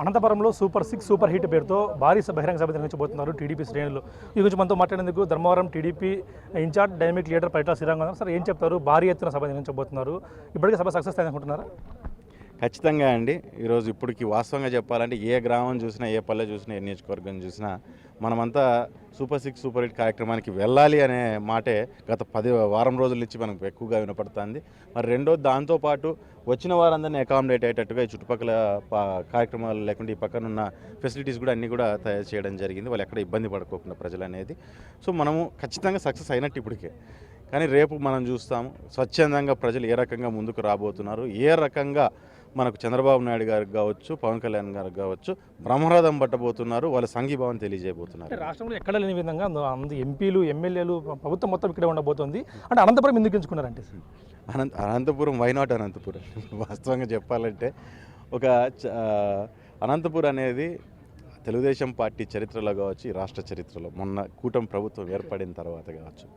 అనంతపురంలో super 6 super hit పేరుతో భారీ బహిరంగ సభ నిర్వహించబోతున్నారు టీడీపీ శ్రేణులు. ఈ గురించి మనతో మాట్లాడేందుకు Dharmavaram TDP incharge dynamic leader Paritala Sriram గారు. సార్, ఏం చెప్తారు? భారీ ఎత్తున సభ నిర్వహించబోతున్నారు. ఇప్పటికే సభ సక్సెస్ అయిందనుకుంటున్నారా? ఖచ్చితంగా అండి. ఈరోజు ఇప్పటికి వాస్తవంగా చెప్పాలంటే ఏ గ్రామం చూసినా, ఏ పల్లె చూసినా, ఏ నియోజకవర్గం చూసినా మనమంతా సూపర్ 6 సూపర్ హిట్ కార్యక్రమానికి వెళ్ళాలి అనే మాటే గత 10 వారం రోజుల నుంచి మనకు ఎక్కువగా వినపడుతుంది. మరి రెండోది, దాంతోపాటు వచ్చిన వారందరినీ అకామిడేట్ అయ్యేటట్టుగా ఈ చుట్టుపక్కల కార్యక్రమాలు లేకుండా ఈ పక్కన ఉన్న ఫెసిలిటీస్ కూడా అన్నీ కూడా తయారు చేయడం జరిగింది, వాళ్ళు ఎక్కడ ఇబ్బంది పడుకోకుండా ప్రజలు అనేది. సో మనము ఖచ్చితంగా సక్సెస్ అయినట్టు ఇప్పటికే. కానీ రేపు మనం చూస్తాము స్వచ్ఛందంగా ప్రజలు ఏ రకంగా ముందుకు రాబోతున్నారు, ఏ రకంగా మనకు చంద్రబాబు నాయుడు గారికి కావచ్చు, పవన్ కళ్యాణ్ గారికి కావచ్చు బ్రహ్మరథం పట్టబోతున్నారు, వాళ్ళ సంఘీభావం తెలియజేయబోతున్నారు. రాష్ట్రంలో ఎక్కడ లేని విధంగా ఎంపీలు, ఎమ్మెల్యేలు, ప్రభుత్వం మొత్తం ఇక్కడే ఉండబోతోంది. అంటే అనంతపురం ఎందుకు ఎంచుకున్నారంటే? Anantapuram, why not Anantapuram? వాస్తవంగా చెప్పాలంటే అనంతపురం అనేది తెలుగుదేశం పార్టీ చరిత్రలో కావచ్చు, ఈ రాష్ట్ర చరిత్రలో మొన్న కూటమి ప్రభుత్వం ఏర్పడిన తర్వాత కావచ్చు,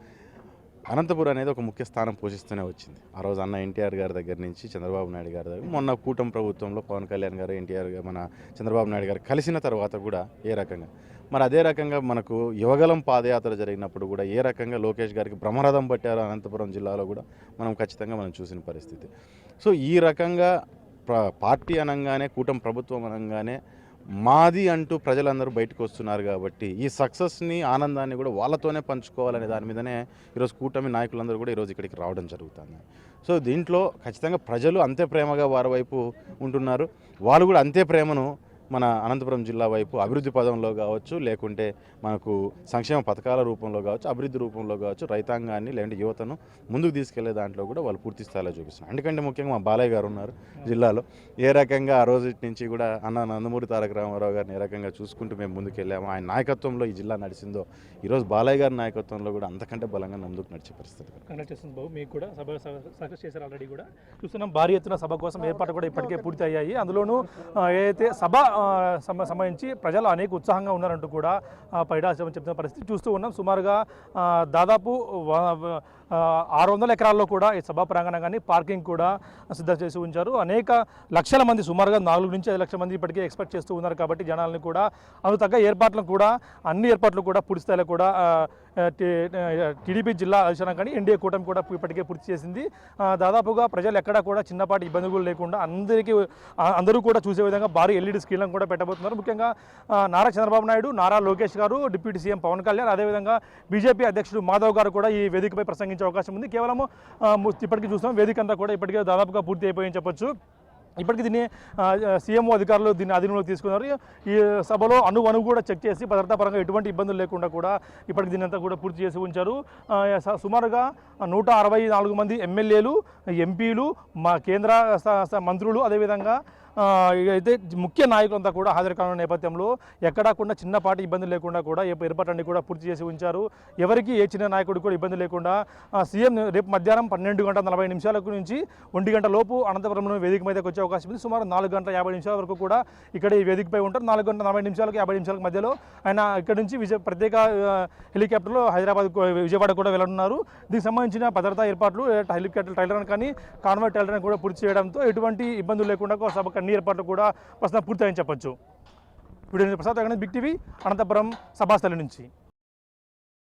అనంతపురం అనేది ఒక ముఖ్య స్థానం పోషిస్తూనే వచ్చింది. ఆ రోజు అన్న ఎన్టీఆర్ గారి దగ్గర నుంచి చంద్రబాబు నాయుడు గారి దగ్గర, మొన్న కూటమి ప్రభుత్వంలో పవన్ కళ్యాణ్ గారు, ఎన్టీఆర్ గారు, మన చంద్రబాబు నాయుడు గారు కలిసిన తర్వాత కూడా ఏ రకంగా, మరి అదే రకంగా మనకు యువగలం పాదయాత్ర జరిగినప్పుడు కూడా ఏ రకంగా లోకేష్ గారికి బ్రహ్మరథం పట్టారో అనంతపురం జిల్లాలో కూడా మనం ఖచ్చితంగా మనం చూసిన పరిస్థితి. సో ఈ రకంగా పార్టీ అనగానే, కూటమి ప్రభుత్వం అనగానే మాది అంటూ ప్రజలందరూ బయటకు వస్తున్నారు కాబట్టి ఈ సక్సెస్ని, ఆనందాన్ని కూడా వాళ్ళతోనే పంచుకోవాలనే దాని మీదనే ఈరోజు కూటమి నాయకులందరూ కూడా ఈరోజు ఇక్కడికి రావడం జరుగుతుంది. సో దీంట్లో ఖచ్చితంగా ప్రజలు అంతే ప్రేమగా వారి వైపు ఉంటున్నారు. వాళ్ళు కూడా అంతే ప్రేమను మన అనంతపురం జిల్లా వైపు అభివృద్ధి పదంలో కావచ్చు, లేకుంటే మనకు సంక్షేమ పథకాల రూపంలో కావచ్చు, అభివృద్ధి రూపంలో కావచ్చు, రైతాంగాన్ని లేదంటే యువతను ముందుకు తీసుకెళ్లే దాంట్లో కూడా వాళ్ళు పూర్తి స్థాయిలో చూపిస్తున్నారు. ఎందుకంటే ముఖ్యంగా మా బాలయ్య గారు ఉన్నారు జిల్లాలో. ఏ రకంగా ఆ రోజు నుంచి కూడా అన్న నందమూరి తారక రామారావు గారిని ఏ రకంగా చూసుకుంటూ మేము ముందుకెళ్ళాము, ఆయన నాయకత్వంలో ఈ జిల్లా నడిచిందో ఈరోజు బాలయ్య గారి నాయకత్వంలో కూడా అంతకంటే బలంగా ముందుకు నడిచే పరిస్థితి. బాబు, మీకు కూడా సభ సక్సెస్ చేశారు. ఆల్రెడీ కూడా చూస్తున్నాం భారీ ఎత్తున సభ కోసం ఏర్పాట్లు కూడా ఇప్పటికే పూర్తి అయ్యాయి. అందులోనూ ఏదైతే సభ సంబంధించి ప్రజలు అనేక ఉత్సాహంగా ఉన్నారంటూ కూడా పరిటాల చెప్తున్న పరిస్థితి చూస్తూ ఉన్నాం. సుమారుగా దాదాపు 600 ఎకరాల్లో కూడా ఈ సభా ప్రాంగణం కానీ పార్కింగ్ కూడా సిద్ధం చేసి ఉంచారు. అనేక లక్షల మంది, సుమారుగా 4 నుంచి 5 లక్షల మంది ఇప్పటికే ఎక్స్పెక్ట్ చేస్తూ ఉన్నారు. కాబట్టి జనాలని కూడా అందుకు తగ్గ ఏర్పాట్లను కూడా, అన్ని ఏర్పాట్లు కూడా పూర్తి స్థాయిలో కూడా టీడీపీ జిల్లా అధిష్టానం కానీ ఎన్డీఏ కూటమి కూడా ఇప్పటికే పూర్తి చేసింది. దాదాపుగా ప్రజలు ఎక్కడా కూడా చిన్నపాటి ఇబ్బందులు లేకుండా అందరూ కూడా చూసే విధంగా భారీ ఎల్ఈడి స్క్రీన్లను కూడా పెట్టబోతున్నారు. ముఖ్యంగా నారా చంద్రబాబు నాయుడు, నారా లోకేష్ గారు, డిప్యూటీ సీఎం పవన్ కళ్యాణ్, అదేవిధంగా బీజేపీ అధ్యక్షుడు మాధవ్ గారు కూడా ఈ వేదికపై ప్రసంగించే అవకాశం ఉంది. కేవలం ఇప్పటికీ చూస్తున్నాం వేదిక అంతా కూడా ఇప్పటికే దాదాపుగా పూర్తి అయిపోయింది చెప్పొచ్చు. ఇప్పటికీ దీన్ని సీఎంఓ అధికారులు దీన్ని అధీనంలోకి తీసుకున్నారు. ఈ సభలో అణువు కూడా చెక్ చేసి భద్రతా పరంగా ఎటువంటి ఇబ్బందులు లేకుండా కూడా ఇప్పటికి దీన్ని అంతా కూడా పూర్తి చేసి ఉంచారు. సుమారుగా 164 మంది ఎమ్మెల్యేలు, ఎంపీలు, మా కేంద్ర మంత్రులు, అదేవిధంగా అయితే ముఖ్య నాయకులంతా కూడా హాజరు కానున్న నేపథ్యంలో ఎక్కడా కూడా చిన్నపాటి ఇబ్బంది లేకుండా కూడా ఏర్పాట్లన్నీ కూడా పూర్తి చేసి ఉంచారు. ఎవరికి ఏ చిన్న నాయకుడికి కూడా ఇబ్బంది లేకుండా సీఎం రేపు మధ్యాహ్నం 12:40 నుంచి 1 గంట లోపు అనంతపురంలో వేదిక మీదకి వచ్చే అవకాశం ఉంది. సుమారు 4:50 వరకు కూడా ఇక్కడ ఈ వేదికపై ఉంటారు. 4:40 50 మధ్యలో ఆయన ఇక్కడ నుంచి ప్రత్యేక హెలికాప్టర్లో హైదరాబాద్, విజయవాడ కూడా వెళ్ళనున్నారు. దీనికి సంబంధించిన భద్రతా ఏర్పాట్లు హెలికాప్టర్ టైలర్ కానీ కాన్వాయ్ టైలర్ కూడా పూర్తి చేయడంతో ఎటువంటి ఇబ్బందులు లేకుండా సభకు అన్ని ఏర్పాట్లు కూడా ప్రస్తుతం పూర్తయిందని చెప్పొచ్చు. Video Prasad, big TV, Anantapuram సభాస్థలి నుంచి.